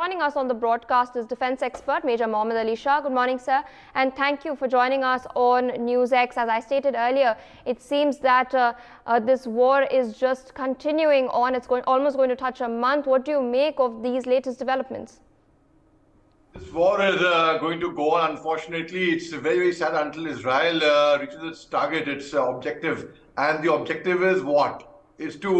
joining us on the broadcast is defense expert Major Mohammed Ali Shah. Good morning, sir, and thank you for joining us on NewsX. As I stated earlier, it seems that this war is just continuing on. It's almost going to touch a month. What do you make of these latest developments? This war is going to go on. Unfortunately, it's very, very sad until Israel reaches its target, its objective. And the objective is what? Is to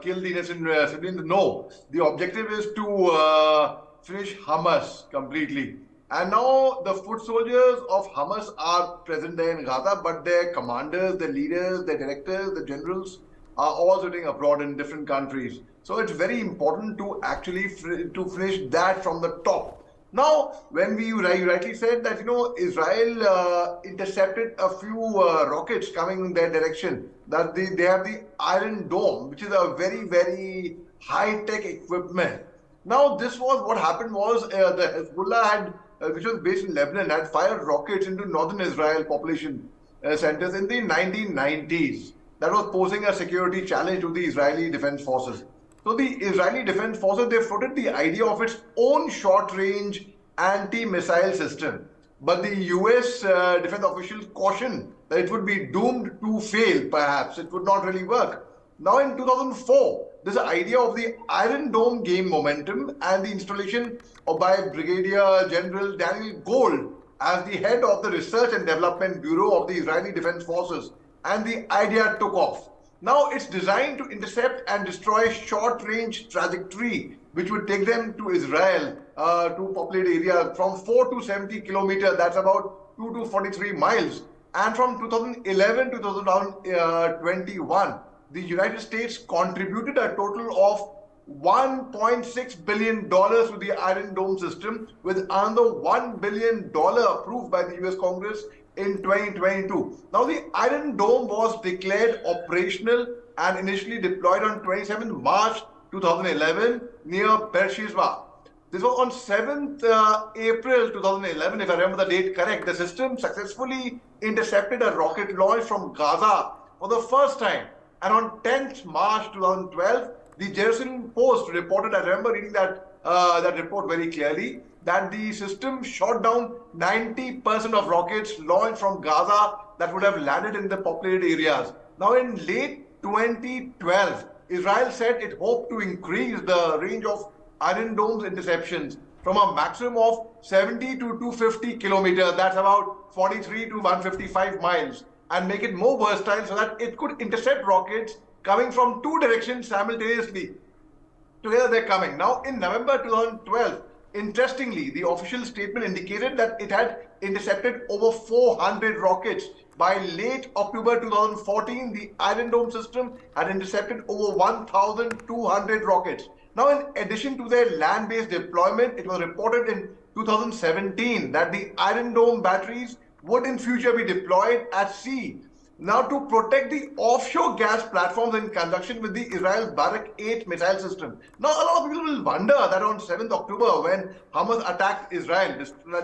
kill the innocent civilians? No. The objective is to finish Hamas completely. And now the foot soldiers of Hamas are present there in Gaza, but their commanders, their leaders, their directors, the generals are all sitting abroad in different countries. So it's very important to actually finish that from the top. Now, when you rightly said that, Israel intercepted a few rockets coming in their direction, that they have the Iron Dome, which is a very, very high-tech equipment. Now, this was what happened was the Hezbollah had, which was based in Lebanon, had fired rockets into northern Israel population centers in the 1990s. That was posing a security challenge to the Israeli Defense Forces. So the Israeli Defense Forces, they floated the idea of its own short-range anti-missile system. But the US defense officials cautioned that it would be doomed to fail, perhaps. It would not really work. Now in 2004, this idea of the Iron Dome gained momentum, and the installation by Brigadier General Daniel Gold as the head of the Research and Development Bureau of the Israeli Defense Forces. And the idea took off. Now it's designed to intercept and destroy short-range trajectory, which would take them to Israel, to populate area from 4 to 70 kilometers, that's about 2 to 43 miles. And from 2011 to 2021, the United States contributed a total of $1.6 billion to the Iron Dome system, with another $1 billion approved by the US Congress in 2022. Now, the Iron Dome was declared operational and initially deployed on 27 March 2011 near Beersheba. This was on 7th April 2011, if I remember the date correct. The system successfully intercepted a rocket launch from Gaza for the first time. And on 10th March 2012, the Jerusalem Post reported, I remember reading that report very clearly, that the system shot down 90% of rockets launched from Gaza that would have landed in the populated areas. Now, in late 2012, Israel said it hoped to increase the range of Iron Dome's interceptions from a maximum of 70 to 250 kilometers, that's about 43 to 155 miles, and make it more versatile so that it could intercept rockets coming from two directions simultaneously. Together they're coming. Now, in November 2012, interestingly, the official statement indicated that it had intercepted over 400 rockets. By late October 2014, the Iron Dome system had intercepted over 1,200 rockets. Now, in addition to their land-based deployment, it was reported in 2017 that the Iron Dome batteries would in future be deployed at sea. Now, to protect the offshore gas platforms in conjunction with the Israel's Barak 8 missile system. Now, a lot of people will wonder that on 7th October, when Hamas attacked Israel,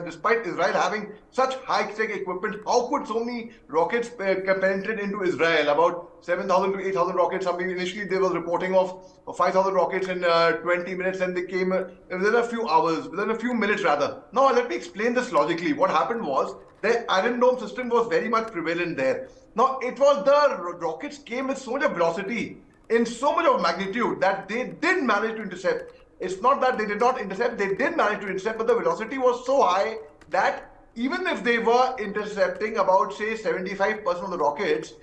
despite Israel having such high-tech equipment, how could so many rockets penetrate into Israel? About 7,000 to 8,000 rockets. Initially, there was reporting of 5,000 rockets in 20 minutes, and they came within a few hours, within a few minutes rather. Now, let me explain this logically. What happened was, the Iron Dome system was very much prevalent there. Now, it was the rockets came with so much of velocity, in so much of magnitude, that they did manage to intercept. It's not that they did not intercept, they did manage to intercept, but the velocity was so high that even if they were intercepting about, say, 75% of the rockets,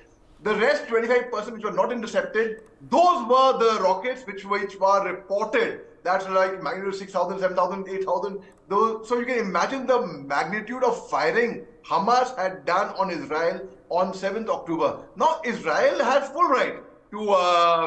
the rest 25% which were not intercepted, those were the rockets which were reported. That's like magnitude 6,000, 7,000, 8,000. So you can imagine the magnitude of firing Hamas had done on Israel on 7th October. Now, Israel has full right to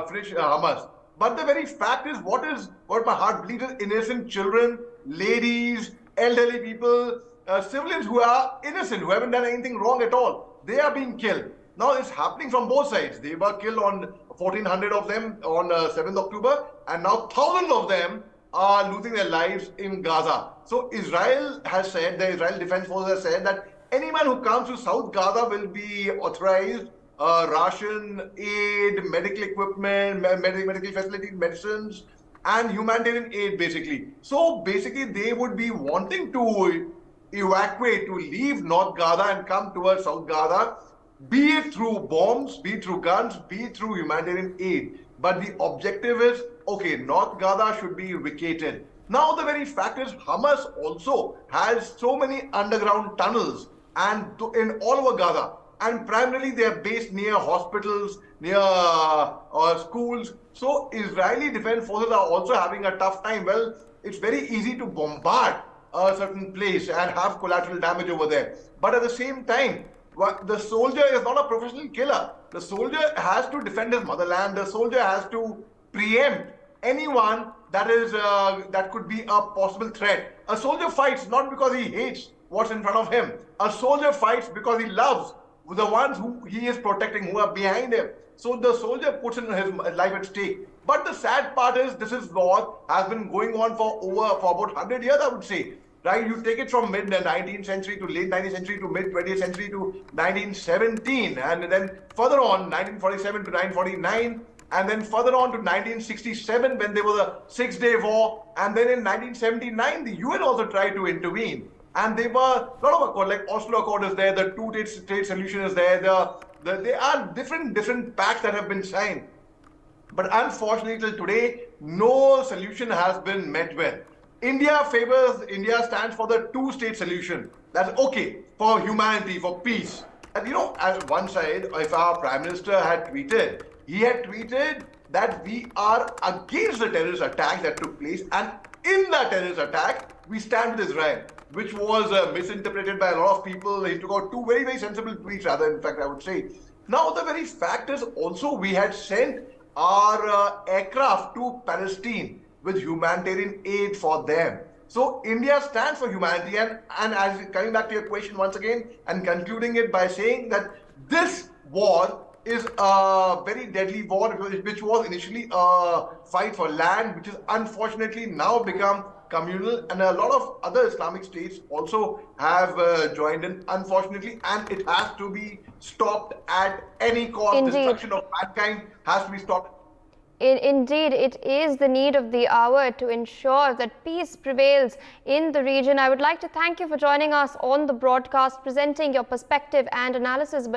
finish Hamas. But the very fact is, what my heart bleeds is innocent children, ladies, elderly people, civilians who are innocent, who haven't done anything wrong at all. They are being killed. Now, it's happening from both sides. They were killed on 1,400 of them on 7th October, and now thousands of them are losing their lives in Gaza. So Israel has said, the Israel Defense Forces has said that any man who comes to South Gaza will be authorized ration, aid, medical equipment, medical facilities, medicines, and humanitarian aid, basically. So basically, they would be wanting to evacuate, to leave North Gaza and come towards South Gaza, be it through bombs, be it through guns, be it through humanitarian aid. But the objective is, okay, North Gaza should be vacated. Now, the very fact is, Hamas also has so many underground tunnels and in all over Gaza. And primarily they are based near hospitals, near schools. So Israeli defense forces are also having a tough time. Well, it's very easy to bombard a certain place and have collateral damage over there. But at the same time, the soldier is not a professional killer. The soldier has to defend his motherland. The soldier has to preempt anyone that could be a possible threat. A soldier fights not because he hates what's in front of him. A soldier fights because he loves the ones who he is protecting, who are behind him. So the soldier puts in his life at stake. But the sad part is, this is war has been going on for about 100 years, I would say. Right? You take it from mid-19th century to late 19th century to mid-20th century to 1917, and then further on 1947 to 1949, and then further on to 1967 when there was a Six-Day War, and then in 1979 the UN also tried to intervene. And there were a lot of accords, like Oslo Accord is there, the two-state solution is there. There are different pacts that have been signed. But unfortunately, till today, no solution has been met with. India stands for the two-state solution. That's okay for humanity, for peace. And at one side, if our Prime Minister had tweeted, he had tweeted that we are against the terrorist attack that took place, and in that terrorist attack, we stand with Israel, which was misinterpreted by a lot of people. He took out two very, very sensible tweets, rather, in fact, I would say. Now, the very fact is also we had sent our aircraft to Palestine with humanitarian aid for them. So India stands for humanity, and as coming back to your question once again and concluding it by saying that this war is a very deadly war, which was initially a fight for land, which has unfortunately now become communal, and a lot of other Islamic states also have joined in, unfortunately, and it has to be stopped at any cost. Indeed. Destruction of mankind has to be stopped. Indeed, it is the need of the hour to ensure that peace prevails in the region. I would like to thank you for joining us on the broadcast, presenting your perspective and analysis. But